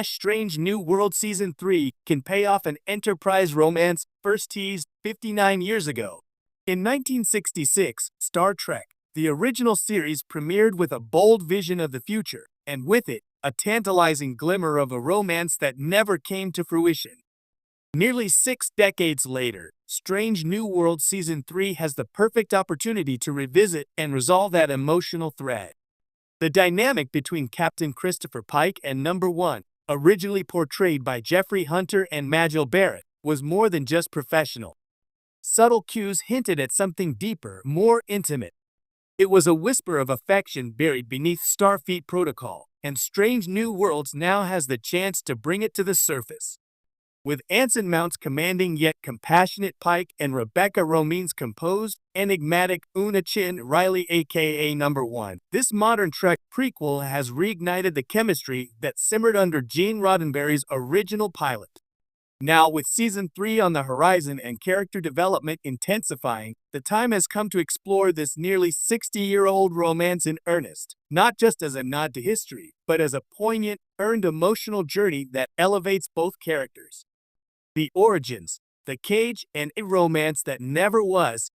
Strange New World Season 3 can pay off an Enterprise romance first teased 59 years ago. In 1966, Star Trek, the original series, premiered with a bold vision of the future, and with it, a tantalizing glimmer of a romance that never came to fruition. Nearly 6 decades later, Strange New World Season 3 has the perfect opportunity to revisit and resolve that emotional thread. The dynamic between Captain Christopher Pike and Number 1, originally portrayed by Jeffrey Hunter and Majel Barrett, was more than just professional. Subtle cues hinted at something deeper, more intimate. It was a whisper of affection buried beneath Starfleet protocol, and Strange New Worlds now has the chance to bring it to the surface. With Anson Mount's commanding yet compassionate Pike and Rebecca Romijn's composed, enigmatic Una Chin Riley aka Number 1, this modern Trek prequel has reignited the chemistry that simmered under Gene Roddenberry's original pilot. Now, with Season 3 on the horizon and character development intensifying, the time has come to explore this nearly 60-year-old romance in earnest, not just as a nod to history, but as a poignant, earned emotional journey that elevates both characters. The origins, the cage, and a romance that never was.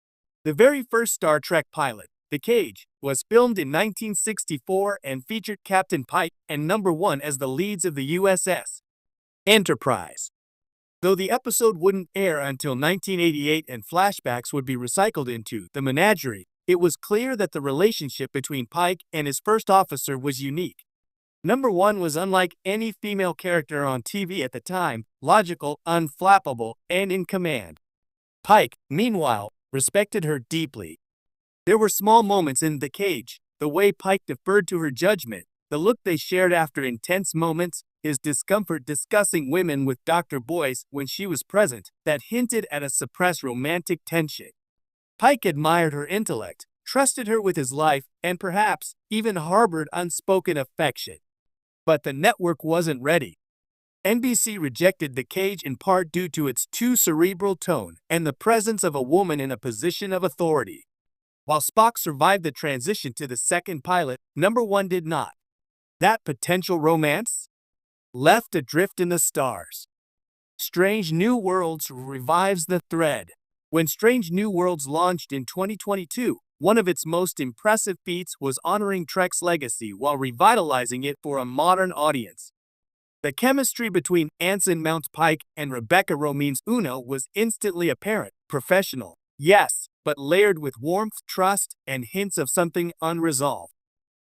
The very first Star Trek pilot, The Cage, was filmed in 1964 and featured Captain Pike and Number 1 as the leads of the USS Enterprise. Though the episode wouldn't air until 1988 and flashbacks would be recycled into The Menagerie, it was clear that the relationship between Pike and his first officer was unique. Number 1 was unlike any female character on TV at the time, logical, unflappable, and in command. Pike, meanwhile, respected her deeply. There were small moments in The Cage, the way Pike deferred to her judgment, the look they shared after intense moments, his discomfort discussing women with Dr. Boyce when she was present, that hinted at a suppressed romantic tension. Pike admired her intellect, trusted her with his life, and perhaps even harbored unspoken affection. But the network wasn't ready. NBC rejected The Cage in part due to its too cerebral tone and the presence of a woman in a position of authority. While Spock survived the transition to the second pilot, Number 1 did not. That potential romance? Left adrift in the stars. Strange New Worlds revives the thread. When Strange New Worlds launched in 2022, one of its most impressive feats was honoring Trek's legacy while revitalizing it for a modern audience. The chemistry between Anson Mount's Pike and Rebecca Romijn's Una was instantly apparent, professional, yes, but layered with warmth, trust, and hints of something unresolved.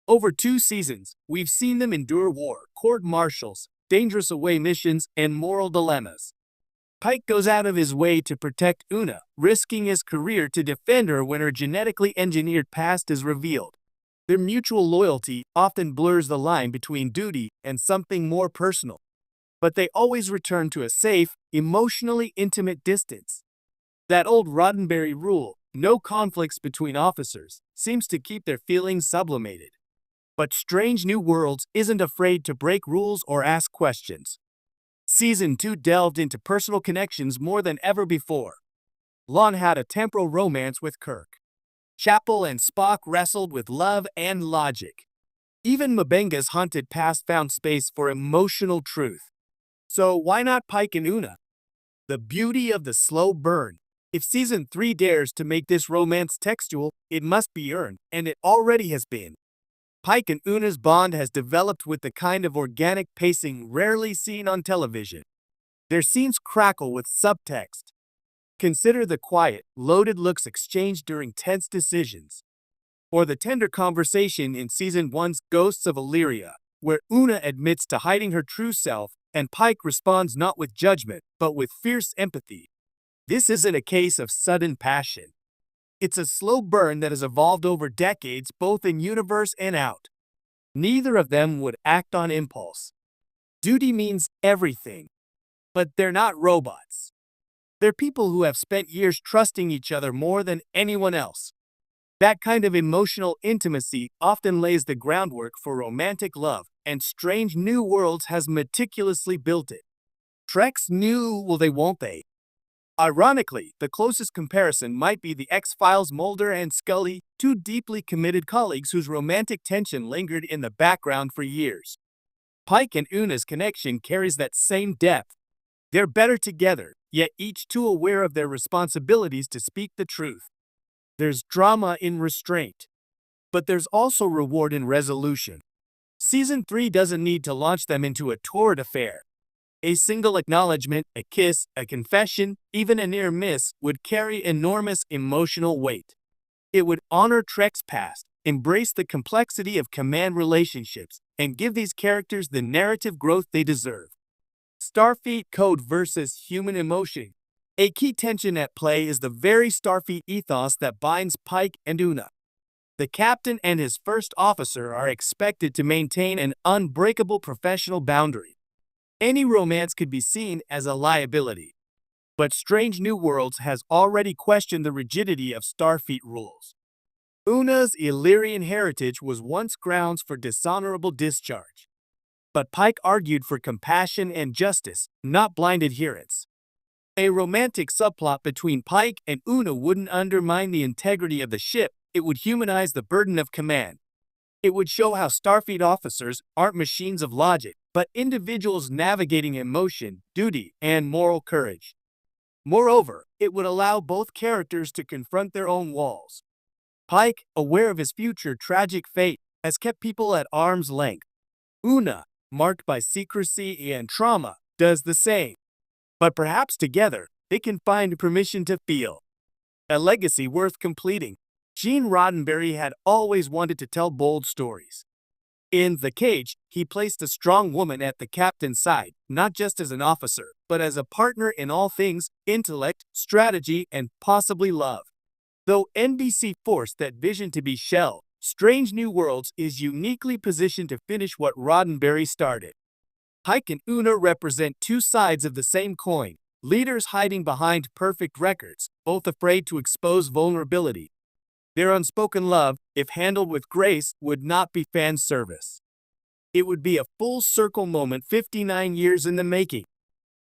Over 2 seasons, we've seen them endure war, court-martials, dangerous away missions, and moral dilemmas. Pike goes out of his way to protect Una, risking his career to defend her when her genetically engineered past is revealed. Their mutual loyalty often blurs the line between duty and something more personal. But they always return to a safe, emotionally intimate distance. That old Roddenberry rule, no conflicts between officers, seems to keep their feelings sublimated. But Strange New Worlds isn't afraid to break rules or ask questions. Season 2 delved into personal connections more than ever before. Lon had a temporal romance with Kirk. Chapel and Spock wrestled with love and logic. Even M'Benga's haunted past found space for emotional truth. So why not Pike and Una? The beauty of the slow burn. If Season 3 dares to make this romance textual, it must be earned, and it already has been. Pike and Una's bond has developed with the kind of organic pacing rarely seen on television. Their scenes crackle with subtext. Consider the quiet, loaded looks exchanged during tense decisions. Or the tender conversation in Season 1's Ghosts of Illyria, where Una admits to hiding her true self, and Pike responds not with judgment, but with fierce empathy. This isn't a case of sudden passion. It's a slow burn that has evolved over decades, both in universe and out. Neither of them would act on impulse. Duty means everything. But they're not robots. They're people who have spent years trusting each other more than anyone else. That kind of emotional intimacy often lays the groundwork for romantic love, and Strange New Worlds has meticulously built it. Trek's new will they won't they? Ironically, the closest comparison might be the X-Files' Mulder and Scully, 2 deeply committed colleagues whose romantic tension lingered in the background for years. Pike and Una's connection carries that same depth. They're better together, yet each too aware of their responsibilities to speak the truth. There's drama in restraint, but there's also reward in resolution. Season 3 doesn't need to launch them into a torrid affair. A single acknowledgement, a kiss, a confession, even a near miss would carry enormous emotional weight. It would honor Trek's past, embrace the complexity of command relationships, and give these characters the narrative growth they deserve. Starfleet code versus human emotion. A key tension at play is the very Starfleet ethos that binds Pike and Una. The captain and his first officer are expected to maintain an unbreakable professional boundary. Any romance could be seen as a liability. But Strange New Worlds has already questioned the rigidity of Starfleet rules. Una's Illyrian heritage was once grounds for dishonorable discharge. But Pike argued for compassion and justice, not blind adherence. A romantic subplot between Pike and Una wouldn't undermine the integrity of the ship, it would humanize the burden of command. It would show how Starfleet officers aren't machines of logic, but individuals navigating emotion, duty, and moral courage. Moreover, it would allow both characters to confront their own walls. Pike, aware of his future tragic fate, has kept people at arm's length. Una, marked by secrecy and trauma, does the same. But perhaps together, they can find permission to feel. A legacy worth completing. Gene Roddenberry had always wanted to tell bold stories. In The Cage, he placed a strong woman at the captain's side, not just as an officer, but as a partner in all things intellect, strategy, and possibly love. Though NBC forced that vision to be shelved, Strange New Worlds is uniquely positioned to finish what Roddenberry started. Pike and Una represent two sides of the same coin, leaders hiding behind perfect records, both afraid to expose vulnerability. Their unspoken love, if handled with grace, would not be fan service. It would be a full-circle moment 59 years in the making.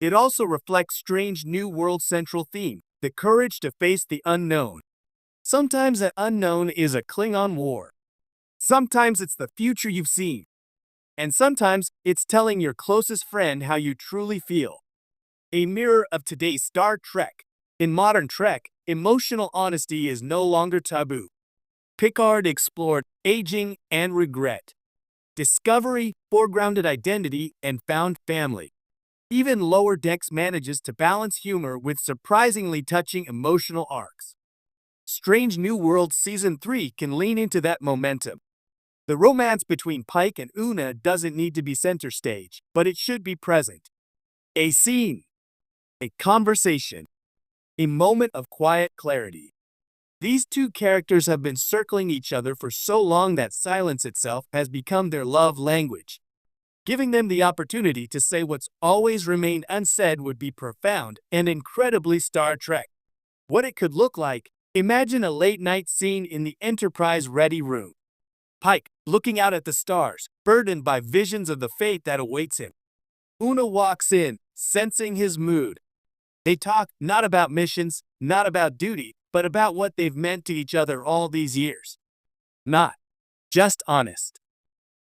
It also reflects Strange New World's central theme, the courage to face the unknown. Sometimes that unknown is a Klingon war. Sometimes it's the future you've seen. And sometimes it's telling your closest friend how you truly feel. A mirror of today's Star Trek. In modern Trek, emotional honesty is no longer taboo. Picard explored aging and regret, discovery, foregrounded identity, and found family. Even Lower Decks manages to balance humor with surprisingly touching emotional arcs. Strange New Worlds Season 3 can lean into that momentum. The romance between Pike and Una doesn't need to be center stage, but it should be present. A scene, a conversation, a moment of quiet clarity. These two characters have been circling each other for so long that silence itself has become their love language. Giving them the opportunity to say what's always remained unsaid would be profound and incredibly Star Trek. What it could look like, imagine a late-night scene in the Enterprise ready room. Pike, looking out at the stars, burdened by visions of the fate that awaits him. Una walks in, sensing his mood. They talk not about missions, not about duty, but about what they've meant to each other all these years. Not just honest.